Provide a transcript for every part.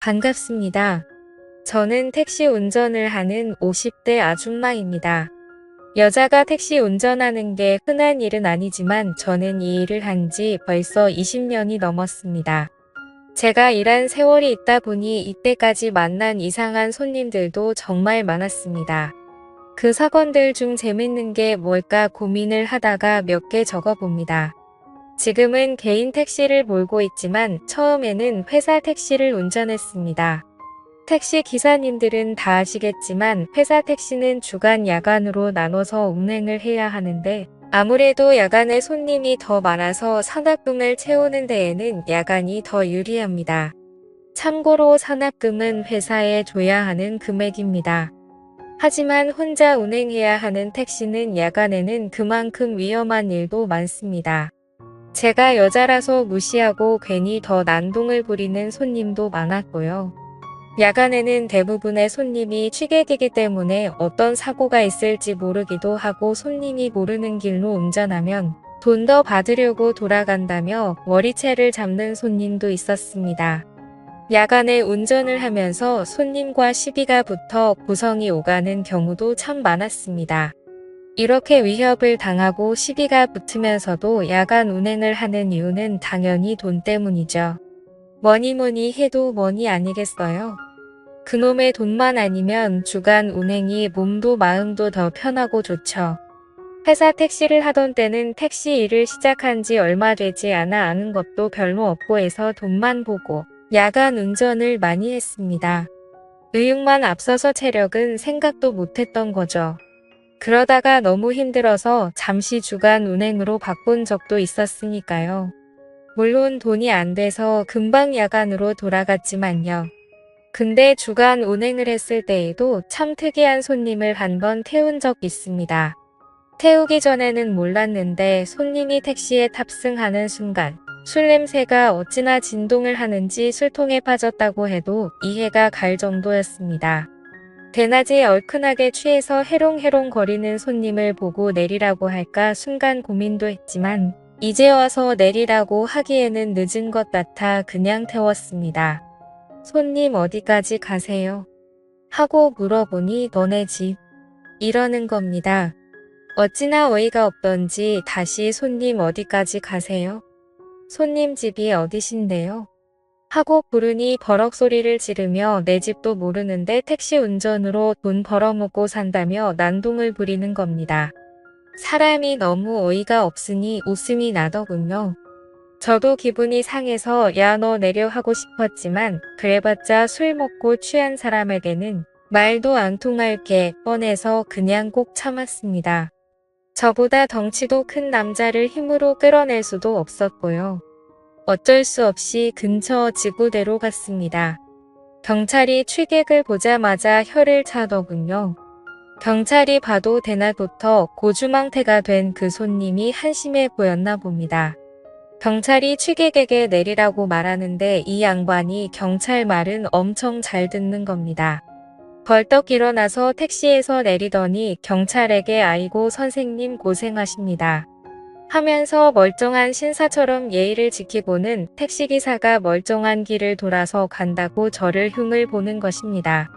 반갑습니다. 저는 택시 운전을 하는 50대 아줌마입니다. 여자가 택시 운전하는 게 흔한 일은 아니지만 저는 이 일을 한 지 벌써 20년이 넘었습니다. 제가 일한 세월이 있다 보니 이때까지 만난 이상한 손님들도 정말 많았습니다. 그 사건들 중 재밌는 게 뭘까 고민을 하다가 몇 개 적어봅니다. 지금은 개인 택시를 몰고 있지만 처음에는 회사 택시를 운전했습니다. 택시 기사님들은 다 아시겠지만 회사 택시는 주간 야간으로 나눠서 운행을 해야 하는데 아무래도 야간에 손님이 더 많아서 산악금을 채우는 데에는 야간이 더 유리합니다. 참고로 산악금은 회사에 줘야 하는 금액입니다. 하지만 혼자 운행해야 하는 택시는 야간에는 그만큼 위험한 일도 많습니다. 제가 여자라서 무시하고 괜히 더 난동을 부리는 손님도 많았고요. 야간에는 대부분의 손님이 취객이기 때문에 어떤 사고가 있을지 모르기도 하고 손님이 모르는 길로 운전하면 돈 더 받으려고 돌아간다며 머리채를 잡는 손님도 있었습니다. 야간에 운전을 하면서 손님과 시비가 붙어 고성이 오가는 경우도 참 많았습니다. 이렇게 위협을 당하고 시비가 붙으면서도 야간 운행을 하는 이유는 당연히 돈 때문이죠. 뭐니 해도 뭐니 아니겠어요? 그놈의 돈만 아니면 주간 운행이 몸도 마음도 더 편하고 좋죠. 회사 택시를 하던 때는 택시 일을 시작한 지 얼마 되지 않아 아는 것도 별로 없고 해서 돈만 보고 야간 운전을 많이 했습니다. 의욕만 앞서서 체력은 생각도 못했던 거죠. 그러다가 너무 힘들어서 잠시 주간 운행으로 바꾼 적도 있었으니까요. 물론 돈이 안 돼서 금방 야간으로 돌아갔지만요. 근데 주간 운행을 했을 때에도 참 특이한 손님을 한 번 태운 적 있습니다. 태우기 전에는 몰랐는데 손님이 택시에 탑승하는 순간 술 냄새가 어찌나 진동을 하는지 술통에 빠졌다고 해도 이해가 갈 정도였습니다. 대낮에 얼큰하게 취해서 해롱해롱 거리는 손님을 보고 내리라고 할까 순간 고민도 했지만 이제 와서 내리라고 하기에는 늦은 것 같아 그냥 태웠습니다. 손님 어디까지 가세요? 하고 물어보니 너네 집. 이러는 겁니다. 어찌나 어이가 없던지 다시 손님 어디까지 가세요? 손님 집이 어디신데요? 하고 부르니 버럭 소리를 지르며 내 집도 모르는데 택시 운전으로 돈 벌어먹고 산다며 난동을 부리는 겁니다. 사람이 너무 어이가 없으니 웃음이 나더군요. 저도 기분이 상해서 야 너 내려 하고 싶었지만 그래봤자 술 먹고 취한 사람에게는 말도 안 통할 게 뻔해서 그냥 꼭 참았습니다. 저보다 덩치도 큰 남자를 힘으로 끌어낼 수도 없었고요. 어쩔 수 없이 근처 지구대로 갔습니다. 경찰이 취객을 보자마자 혀를 차더군요. 경찰이 봐도 대낮부터 고주망태가 된 그 손님이 한심해 보였나 봅니다. 경찰이 취객에게 내리라고 말하는데 이 양반이 경찰 말은 엄청 잘 듣는 겁니다. 벌떡 일어나서 택시에서 내리더니 경찰에게 아이고 선생님 고생하십니다. 하면서 멀쩡한 신사처럼 예의를 지키고는 택시기사가 멀쩡한 길을 돌아서 간다고 저를 흉을 보는 것입니다.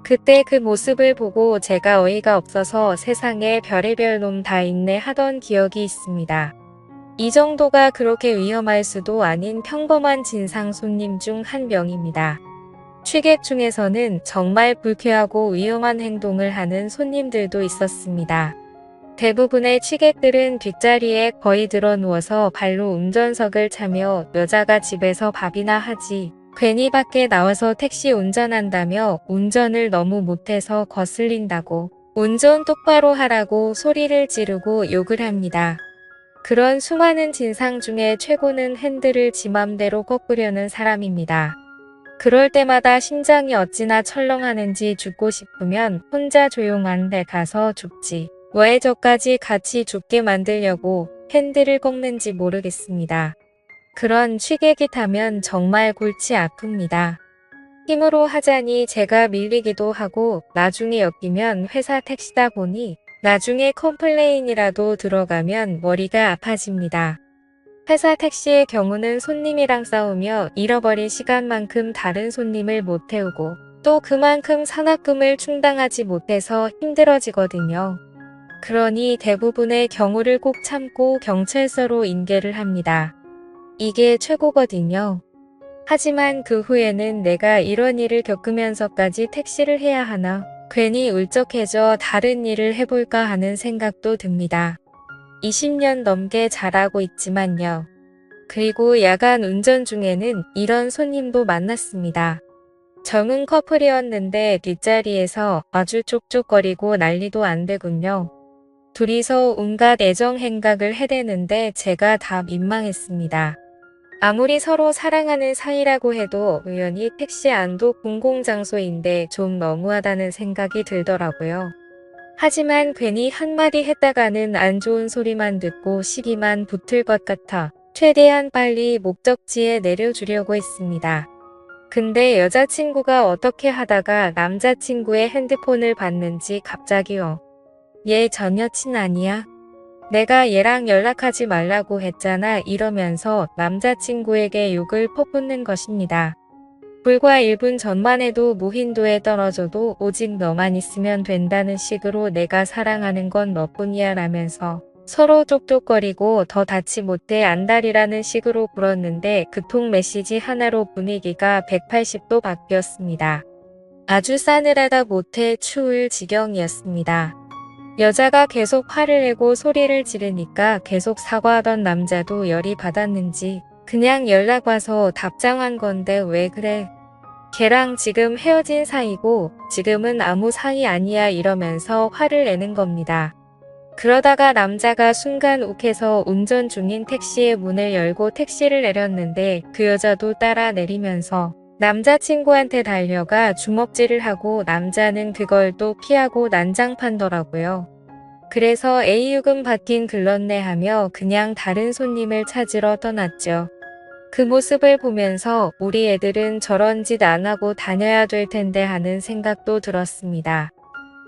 그때 그 모습을 보고 제가 어이가 없어서 세상에 별의별 놈 다 있네 하던 기억이 있습니다. 이 정도가 그렇게 위험할 수도 아닌 평범한 진상 손님 중 한 명입니다. 취객 중에서는 정말 불쾌하고 위험한 행동을 하는 손님들도 있었습니다. 대부분의 취객들은 뒷자리에 거의 들어 누워서 발로 운전석을 차며 여자가 집에서 밥이나 하지 괜히 밖에 나와서 택시 운전한다며 운전을 너무 못해서 거슬린다고 운전 똑바로 하라고 소리를 지르고 욕을 합니다. 그런 수많은 진상 중에 최고는 핸들을 지 맘대로 꺾으려는 사람입니다. 그럴 때마다 심장이 어찌나 철렁하는지 죽고 싶으면 혼자 조용한 데 가서 죽지. 왜 저까지 같이 죽게 만들려고 핸들을 꺾는지 모르겠습니다. 그런 취객이 타면 정말 골치 아픕니다. 힘으로 하자니 제가 밀리기도 하고 나중에 엮이면 회사 택시다 보니 나중에 컴플레인이라도 들어가면 머리가 아파집니다. 회사 택시의 경우는 손님이랑 싸우며 잃어버린 시간만큼 다른 손님을 못 태우고 또 그만큼 산악금을 충당하지 못해서 힘들어지거든요. 그러니 대부분의 경우를 꼭 참고 경찰서로 인계를 합니다. 이게 최고거든요. 하지만 그 후에는 내가 이런 일을 겪으면서까지 택시를 해야 하나 괜히 울적해져 다른 일을 해볼까 하는 생각도 듭니다. 20년 넘게 잘하고 있지만요. 그리고 야간 운전 중에는 이런 손님도 만났습니다. 젊은 커플이었는데 뒷자리에서 아주 쪽쪽거리고 난리도 안 되군요. 둘이서 온갖 애정 행각을 해대는데 제가 다 민망했습니다. 아무리 서로 사랑하는 사이라고 해도 우연히 택시 안도 공공장소인데 좀 너무하다는 생각이 들더라고요. 하지만 괜히 한마디 했다가는 안 좋은 소리만 듣고 시기만 붙을 것 같아 최대한 빨리 목적지에 내려주려고 했습니다. 근데 여자친구가 어떻게 하다가 남자친구의 핸드폰을 봤는지 갑자기요. 얘 전 여친 아니야? 내가 얘랑 연락하지 말라고 했잖아 이러면서 남자친구에게 욕을 퍼붓는 것입니다. 불과 1분 전만 해도 무인도에 떨어져도 오직 너만 있으면 된다는 식으로 내가 사랑하는 건 너뿐이야 라면서 서로 쪽쪽거리고 더 닿지 못해 안달이라는 식으로 굴었는데 그통 메시지 하나로 분위기가 180도 바뀌었습니다. 아주 싸늘하다 못해 추울 지경이었습니다. 여자가 계속 화를 내고 소리를 지르니까 계속 사과하던 남자도 열이 받았는지 그냥 연락 와서 답장한 건데 왜 그래? 걔랑 지금 헤어진 사이고 지금은 아무 사이 아니야 이러면서 화를 내는 겁니다. 그러다가 남자가 순간 욱해서 운전 중인 택시의 문을 열고 택시를 내렸는데 그 여자도 따라 내리면서 남자친구한테 달려가 주먹질을 하고 남자는 그걸 또 피하고 난장판더라고요. 그래서 A유금 받긴 글렀네 하며 그냥 다른 손님을 찾으러 떠났죠. 그 모습을 보면서 우리 애들은 저런 짓 안 하고 다녀야 될 텐데 하는 생각도 들었습니다.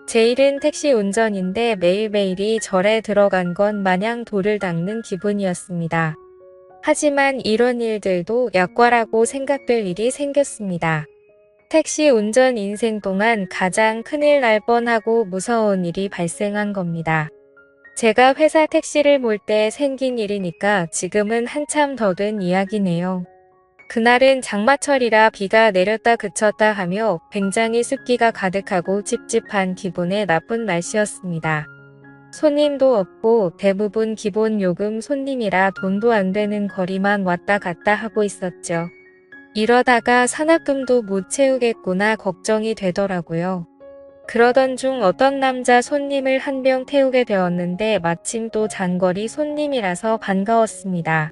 제 일은 택시 운전인데 매일매일이 절에 들어간 건 마냥 돌을 닦는 기분이었습니다. 하지만 이런 일들도 약과라고 생각될 일이 생겼습니다. 택시 운전 인생 동안 가장 큰일 날 뻔하고 무서운 일이 발생한 겁니다. 제가 회사 택시를 몰 때 생긴 일이니까 지금은 한참 더 된 이야기네요. 그날은 장마철이라 비가 내렸다 그쳤다 하며 굉장히 습기가 가득하고 찝찝한 기분의 나쁜 날씨였습니다. 손님도 없고 대부분 기본 요금 손님이라 돈도 안 되는 거리만 왔다 갔다 하고 있었죠. 이러다가 산악금도 못 채우겠구나 걱정이 되더라고요. 그러던 중 어떤 남자 손님을 한 병 태우게 되었는데 마침 또 장거리 손님이라서 반가웠습니다.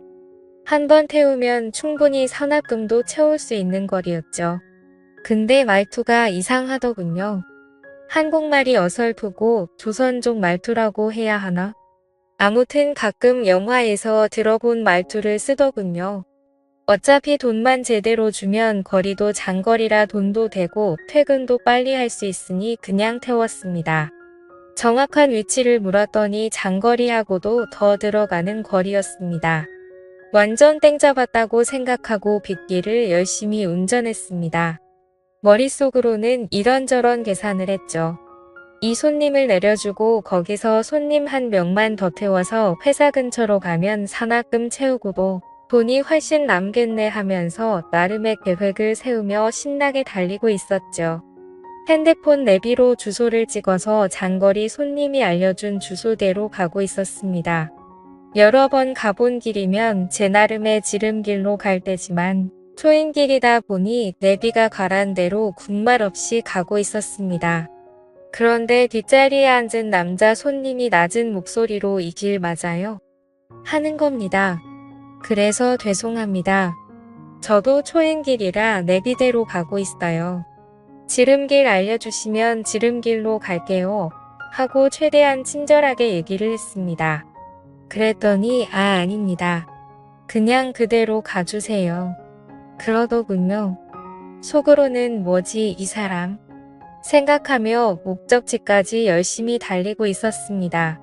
한 번 태우면 충분히 산악금도 채울 수 있는 거리였죠. 근데 말투가 이상하더군요. 한국말이 어설프고 조선족 말투라고 해야 하나? 아무튼 가끔 영화에서 들어본 말투를 쓰더군요. 어차피 돈만 제대로 주면 거리도 장거리라 돈도 되고 퇴근도 빨리 할 수 있으니 그냥 태웠습니다. 정확한 위치를 물었더니 장거리하고도 더 들어가는 거리였습니다. 완전 땡 잡았다고 생각하고 빗길을 열심히 운전했습니다. 머릿속으로는 이런저런 계산을 했죠. 이 손님을 내려주고 거기서 손님 한 명만 더 태워서 회사 근처로 가면 산악금 채우고 돈이 훨씬 남겠네 하면서 나름의 계획을 세우며 신나게 달리고 있었죠. 핸드폰 내비로 주소를 찍어서 장거리 손님이 알려준 주소대로 가고 있었습니다. 여러 번 가본 길이면 제 나름의 지름길로 갈 때지만 초인길이다 보니 내비가 가란 대로 군말 없이 가고 있었습니다. 그런데 뒷자리에 앉은 남자 손님이 낮은 목소리로 이 길 맞아요? 하는 겁니다. 그래서 죄송합니다. 저도 초행길이라 내비대로 가고 있어요. 지름길 알려주시면 지름길로 갈게요. 하고 최대한 친절하게 얘기를 했습니다. 그랬더니 아닙니다. 그냥 그대로 가주세요. 그러더군요. 속으로는 뭐지 이 사람? 생각하며 목적지까지 열심히 달리고 있었습니다.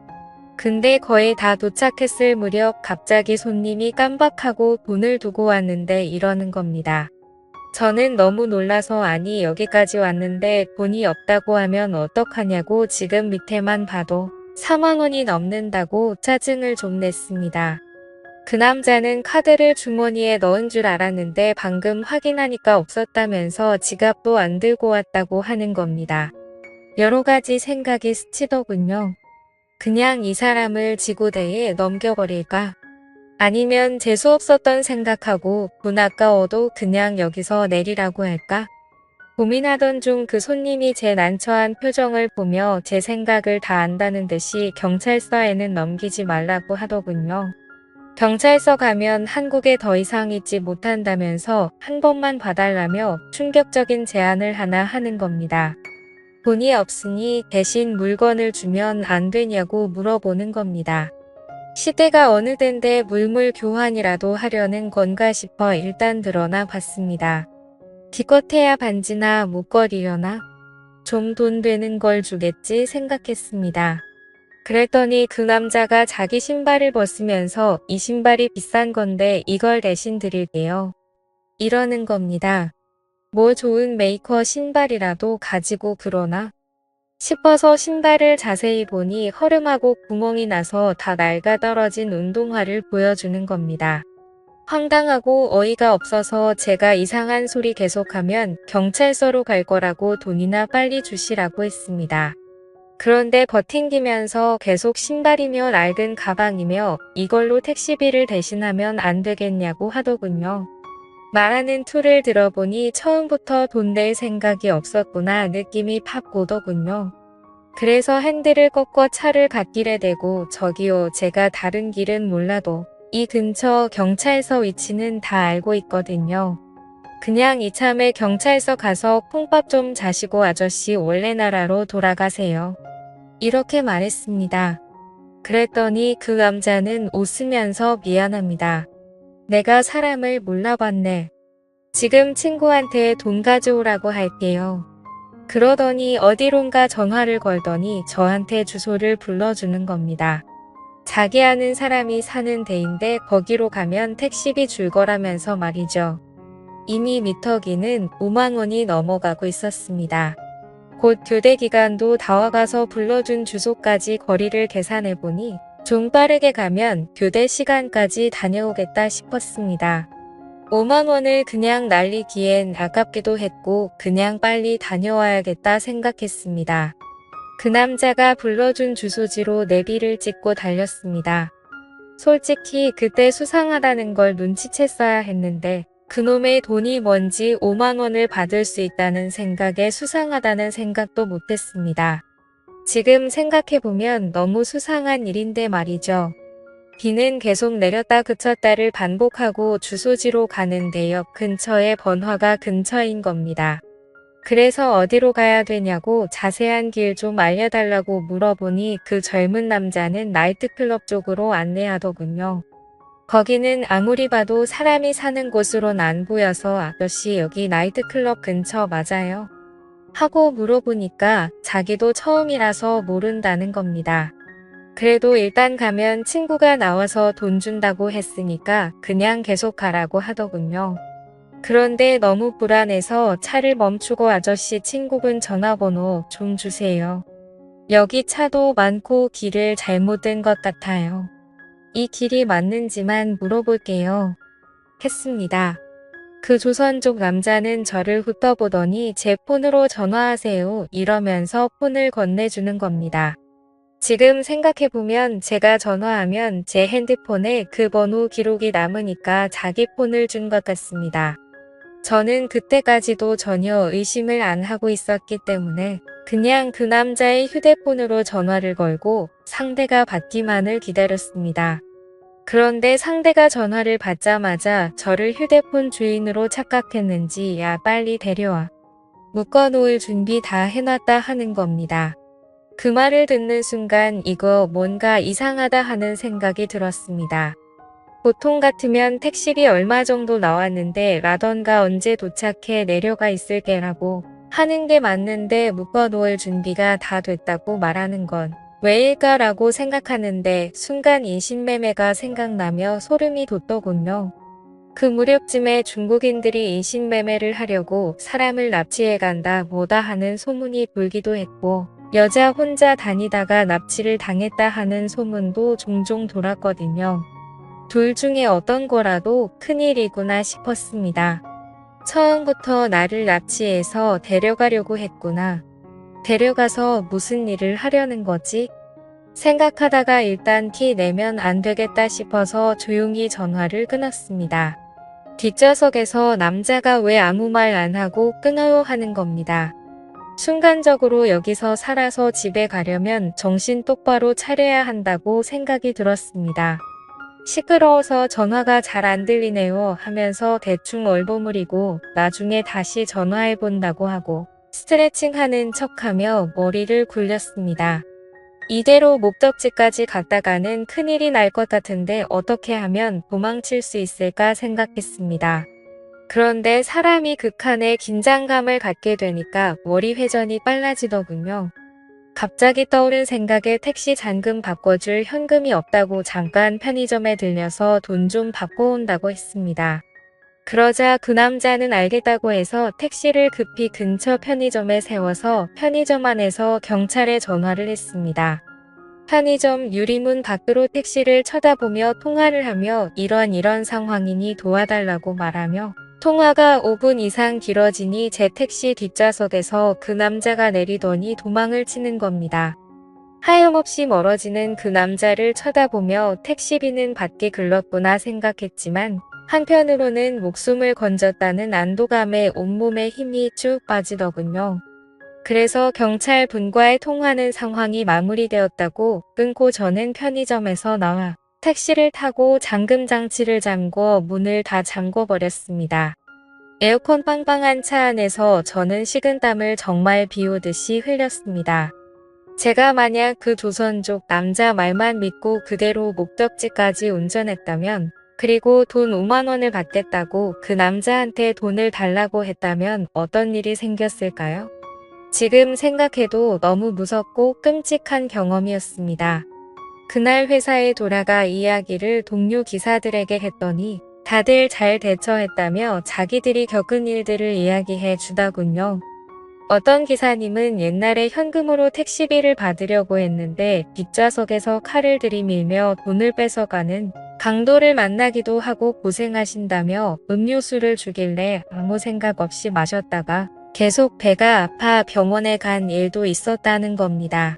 근데 거의 다 도착했을 무렵 갑자기 손님이 깜박하고 돈을 두고 왔는데 이러는 겁니다. 저는 너무 놀라서 아니 여기까지 왔는데 돈이 없다고 하면 어떡하냐고 지금 밑에만 봐도 4만 원이 넘는다고 짜증을 좀 냈습니다. 그 남자는 카드를 주머니에 넣은 줄 알았는데 방금 확인하니까 없었다면서 지갑도 안 들고 왔다고 하는 겁니다. 여러 가지 생각이 스치더군요. 그냥 이 사람을 지구대에 넘겨버릴까? 아니면 재수없었던 생각하고 돈 아까워도 그냥 여기서 내리라고 할까? 고민하던 중 그 손님이 제 난처한 표정을 보며 제 생각을 다 안다는 듯이 경찰서에는 넘기지 말라고 하더군요. 경찰서 가면 한국에 더 이상 있지 못한다면서 한 번만 봐달라며 충격적인 제안을 하나 하는 겁니다. 돈이 없으니 대신 물건을 주면 안 되냐고 물어보는 겁니다. 시대가 어느 땐데 물물 교환이라도 하려는 건가 싶어 일단 드러나 봤습니다. 기껏해야 반지나 목걸이려나? 좀 돈 되는 걸 주겠지 생각했습니다. 그랬더니 그 남자가 자기 신발을 벗으면서 이 신발이 비싼 건데 이걸 대신 드릴게요. 이러는 겁니다. 뭐 좋은 메이커 신발이라도 가지고 그러나? 싶어서 신발을 자세히 보니 허름하고 구멍이 나서 다 낡아 떨어진 운동화를 보여주는 겁니다. 황당하고 어이가 없어서 제가 이상한 소리 계속하면 경찰서로 갈 거라고 돈이나 빨리 주시라고 했습니다. 그런데 버팅기면서 계속 신발이며 낡은 가방이며 이걸로 택시비를 대신하면 안 되겠냐고 하더군요. 말하는 투를 들어보니 처음부터 돈 낼 생각이 없었구나 느낌이 팍 오더군요. 그래서 핸들을 꺾어 차를 갓길에 대고 저기요 제가 다른 길은 몰라도 이 근처 경찰서 위치는 다 알고 있거든요. 그냥 이참에 경찰서 가서 콩밥 좀 자시고 아저씨 원래 나라로 돌아가세요. 이렇게 말했습니다. 그랬더니 그 남자는 웃으면서 미안합니다. 내가 사람을 몰라봤네. 지금 친구한테 돈 가져오라고 할게요. 그러더니 어디론가 전화를 걸더니 저한테 주소를 불러주는 겁니다. 자기 아는 사람이 사는 데인데 거기로 가면 택시비 줄 거라면서 말이죠. 이미 미터기는 5만 원이 넘어가고 있었습니다. 곧 교대 기간도 다 와가서 불러준 주소까지 거리를 계산해보니 좀 빠르게 가면 교대 시간까지 다녀오겠다 싶었습니다. 5만 원을 그냥 날리기엔 아깝기도 했고 그냥 빨리 다녀와야겠다 생각했습니다. 그 남자가 불러준 주소지로 내비를 찍고 달렸습니다. 솔직히 그때 수상하다는 걸 눈치챘어야 했는데 그놈의 돈이 뭔지 5만 원을 받을 수 있다는 생각에 수상하다는 생각도 못했습니다. 지금 생각해보면 너무 수상한 일인데 말이죠. 비는 계속 내렸다 그쳤다를 반복하고 주소지로 가는데 역 근처에 번화가 근처인 겁니다. 그래서 어디로 가야 되냐고 자세한 길 좀 알려달라고 물어보니 그 젊은 남자는 나이트클럽 쪽으로 안내하더군요. 거기는 아무리 봐도 사람이 사는 곳으론 안 보여서 아저씨 여기 나이트클럽 근처 맞아요? 하고 물어보니까 자기도 처음이라서 모른다는 겁니다. 그래도 일단 가면 친구가 나와서 돈 준다고 했으니까 그냥 계속 가라고 하더군요. 그런데 너무 불안해서 차를 멈추고 아저씨 친구분 전화번호 좀 주세요. 여기 차도 많고 길을 잘못 든 것 같아요. 이 길이 맞는지만 물어볼게요. 했습니다. 그 조선족 남자는 저를 훑어보더니 제 폰으로 전화하세요 이러면서 폰을 건네주는 겁니다. 지금 생각해보면 제가 전화하면 제 핸드폰에 그 번호 기록이 남으니까 자기 폰을 준 것 같습니다. 저는 그때까지도 전혀 의심을 안 하고 있었기 때문에 그냥 그 남자의 휴대폰으로 전화를 걸고 상대가 받기만을 기다렸습니다. 그런데 상대가 전화를 받자마자 저를 휴대폰 주인으로 착각했는지 야 빨리 데려와. 묶어놓을 준비 다 해놨다 하는 겁니다. 그 말을 듣는 순간 이거 뭔가 이상하다 하는 생각이 들었습니다. 보통 같으면 택시비 얼마 정도 나왔는데 라던가 언제 도착해 내려가 있을게라고 하는 게 맞는데 묶어놓을 준비가 다 됐다고 말하는 건 왜일까라고 생각하는데 순간 인신매매가 생각나며 소름이 돋더군요. 그 무렵쯤에 중국인들이 인신매매를 하려고 사람을 납치해간다 뭐다 하는 소문이 돌기도 했고 여자 혼자 다니다가 납치를 당했다 하는 소문도 종종 돌았거든요. 둘 중에 어떤 거라도 큰일이구나 싶었습니다. 처음부터 나를 납치해서 데려가려고 했구나. 데려가서 무슨 일을 하려는 거지? 생각하다가 일단 티 내면 안 되겠다 싶어서 조용히 전화를 끊었습니다. 뒷좌석에서 남자가 왜 아무 말 안 하고 끊어요 하는 겁니다. 순간적으로 여기서 살아서 집에 가려면 정신 똑바로 차려야 한다고 생각이 들었습니다. 시끄러워서 전화가 잘 안 들리네요 하면서 대충 얼버무리고 나중에 다시 전화해 본다고 하고 스트레칭하는 척하며 머리를 굴렸습니다. 이대로 목적지까지 갔다가는 큰일이 날 것 같은데 어떻게 하면 도망칠 수 있을까 생각했습니다. 그런데 사람이 극한의 긴장감을 갖게 되니까 머리 회전이 빨라지더군요. 갑자기 떠오른 생각에 택시 잔금 바꿔줄 현금이 없다고 잠깐 편의점에 들려서 돈 좀 받고 온다고 했습니다. 그러자 그 남자는 알겠다고 해서 택시를 급히 근처 편의점에 세워서 편의점 안에서 경찰에 전화를 했습니다. 편의점 유리문 밖으로 택시를 쳐다보며 통화를 하며 이런 상황이니 도와달라고 말하며 통화가 5분 이상 길어지니 제 택시 뒷좌석에서 그 남자가 내리더니 도망을 치는 겁니다. 하염없이 멀어지는 그 남자를 쳐다보며 택시비는 받기 글렀구나 생각했지만 한편으로는 목숨을 건졌다는 안도감에 온몸에 힘이 쭉 빠지더군요. 그래서 경찰 분과의 통화는 상황이 마무리되었다고 끊고 저는 편의점에서 나와 택시를 타고 잠금 장치를 잠궈 문을 다 잠궈버렸습니다. 에어컨 빵빵한 차 안에서 저는 식은땀을 정말 비오듯이 흘렸습니다. 제가 만약 그 조선족 남자 말만 믿고 그대로 목적지까지 운전했다면 그리고 돈 5만 원을 받겠다고 그 남자한테 돈을 달라고 했다면 어떤 일이 생겼을까요? 지금 생각해도 너무 무섭고 끔찍한 경험이었습니다. 그날 회사에 돌아가 이야기를 동료 기사들에게 했더니 다들 잘 대처했다며 자기들이 겪은 일들을 이야기해 주더군요. 어떤 기사님은 옛날에 현금으로 택시비를 받으려고 했는데 뒷좌석에서 칼을 들이밀며 돈을 뺏어가는 강도를 만나기도 하고 고생하신다며 음료수를 주길래 아무 생각 없이 마셨다가 계속 배가 아파 병원에 간 일도 있었다는 겁니다.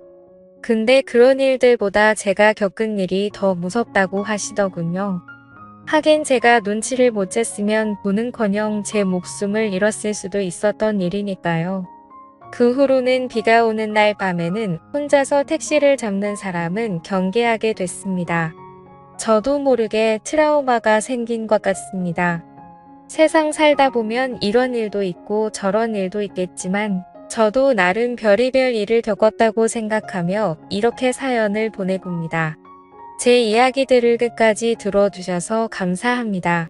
근데 그런 일들보다 제가 겪은 일이 더 무섭다고 하시더군요. 하긴 제가 눈치를 못 챘으면 돈은커녕 제 목숨을 잃었을 수도 있었던 일이니까요. 그 후로는 비가 오는 날 밤에는 혼자서 택시를 잡는 사람은 경계하게 됐습니다. 저도 모르게 트라우마가 생긴 것 같습니다. 세상 살다 보면 이런 일도 있고 저런 일도 있겠지만 저도 나름 별의별 일을 겪었다고 생각하며 이렇게 사연을 보내봅니다. 제 이야기들을 끝까지 들어주셔서 감사합니다.